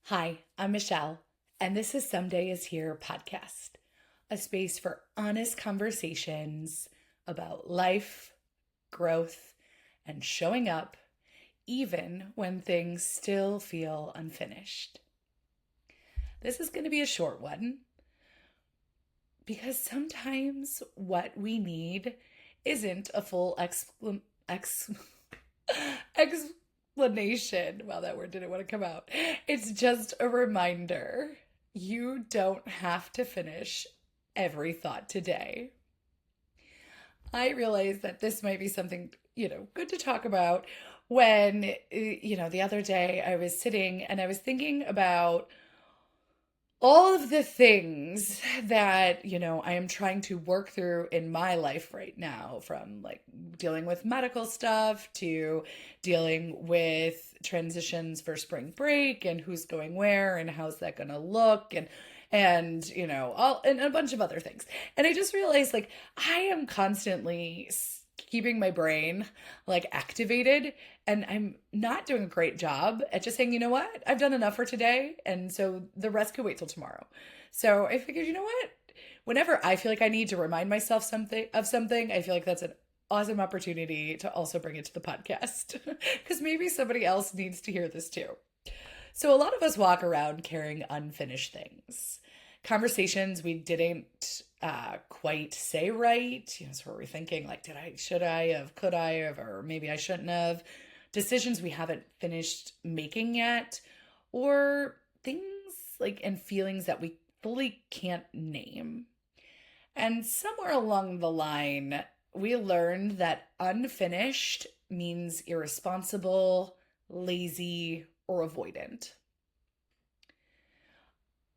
Hi, I'm Michelle, and this is Someday Is Here podcast, a space for honest conversations about life, growth, and showing up, even when things still feel unfinished. This is going to be a short one because sometimes what we need isn't a full explanation. Wow, that word didn't want to come out. It's just a reminder. You don't have to finish every thought today. I realize that this might be something, good to talk about when, the other day I was sitting and I was thinking about all of the things that, I am trying to work through in my life right now, from like dealing with medical stuff to dealing with transitions for spring break and who's going where and how's that going to look and all and a bunch of other things. And I just realized like I am constantly keeping my brain like activated, and I'm not doing a great job at just saying, you know what, I've done enough for today, and so the rest could wait till tomorrow. So I figured, you know what, whenever I feel like I need to remind myself something, I feel like that's an awesome opportunity to also bring it to the podcast because maybe somebody else needs to hear this too. So a lot of us walk around carrying unfinished things, conversations we didn't quite say right. So we're thinking like, should I have, could I have, or maybe I shouldn't have. Decisions we haven't finished making yet, or things like and feelings that we fully can't name. And somewhere along the line, we learned that unfinished means irresponsible, lazy, or avoidant.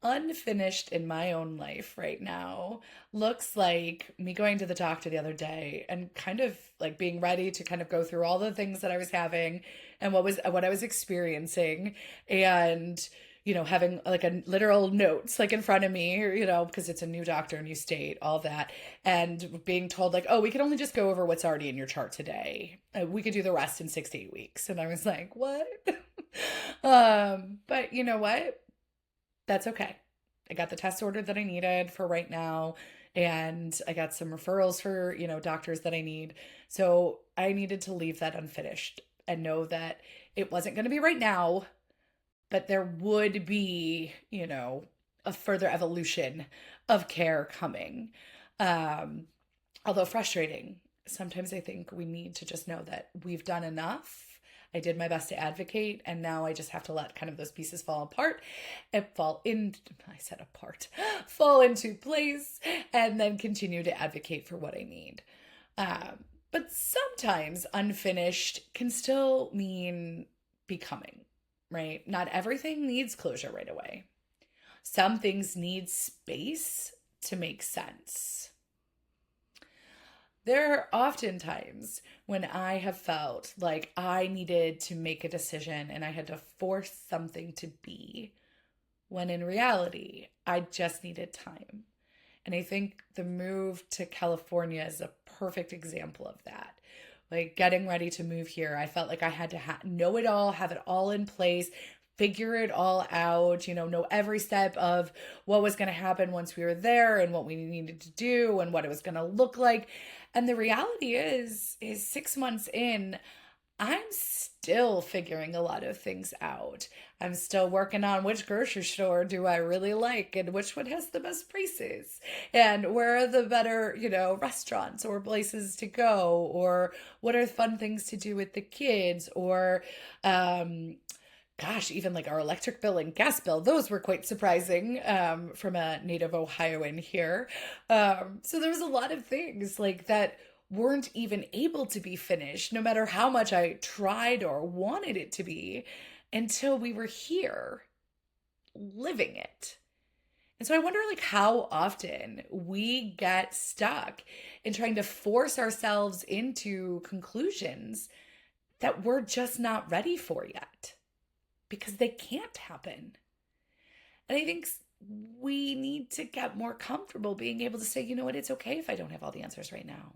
Unfinished in my own life right now looks like me going to the doctor the other day and kind of like being ready to kind of go through all the things that I was having and what I was experiencing, and having like a literal notes like in front of me, because it's a new doctor, new state, all that, and being told like, oh, we can only just go over what's already in your chart today. We could do the rest in 6 to 8 weeks. And I was like, what? But you know what? That's okay. I got the test ordered that I needed for right now, and I got some referrals for, doctors that I need. So I needed to leave that unfinished and know that it wasn't going to be right now, but there would be, a further evolution of care coming. Um, Although frustrating, sometimes I think we need to just know that we've done enough. I did my best to advocate, and now I just have to let kind of those pieces fall apart and I said apart, fall into place, and then continue to advocate for what I need. But sometimes unfinished can still mean becoming, right? Not everything needs closure right away. Some things need space to make sense. There are often times when I have felt like I needed to make a decision and I had to force something to be, when in reality, I just needed time. And I think the move to California is a perfect example of that. Like getting ready to move here, I felt like I had to know it all, have it all in place, figure it all out, know every step of what was going to happen once we were there and what we needed to do and what it was going to look like. And the reality is 6 months in, I'm still figuring a lot of things out. I'm still working on which grocery store do I really like and which one has the best prices and where are the better, restaurants or places to go, or what are fun things to do with the kids, or um gosh, even like our electric bill and gas bill, those were quite surprising, from a native Ohioan here. So there was a lot of things like that weren't even able to be finished, no matter how much I tried or wanted it to be, until we were here living it. And so I wonder like how often we get stuck in trying to force ourselves into conclusions that we're just not ready for yet, because they can't happen. And I think we need to get more comfortable being able to say, you know what, it's okay if I don't have all the answers right now.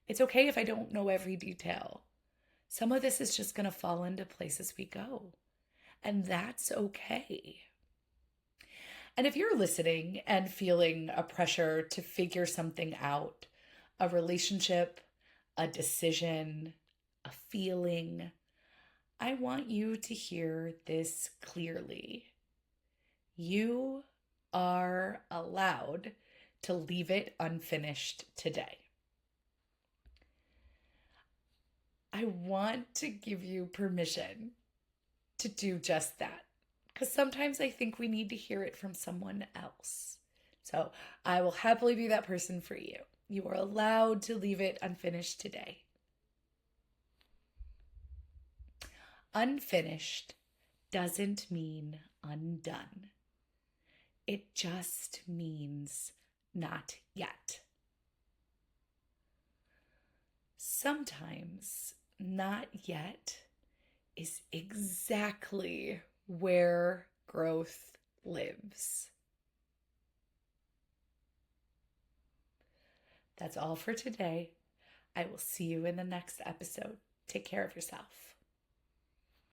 It's okay if I don't know every detail. Some of this is just going to fall into place as we go. And that's okay. And if you're listening and feeling a pressure to figure something out, a relationship, a decision, a feeling, I want you to hear this clearly. You are allowed to leave it unfinished today. I want to give you permission to do just that because sometimes I think we need to hear it from someone else. So I will happily be that person for you. You are allowed to leave it unfinished today. Unfinished doesn't mean undone. It just means not yet. Sometimes not yet is exactly where growth lives. That's all for today. I will see you in the next episode. Take care of yourself.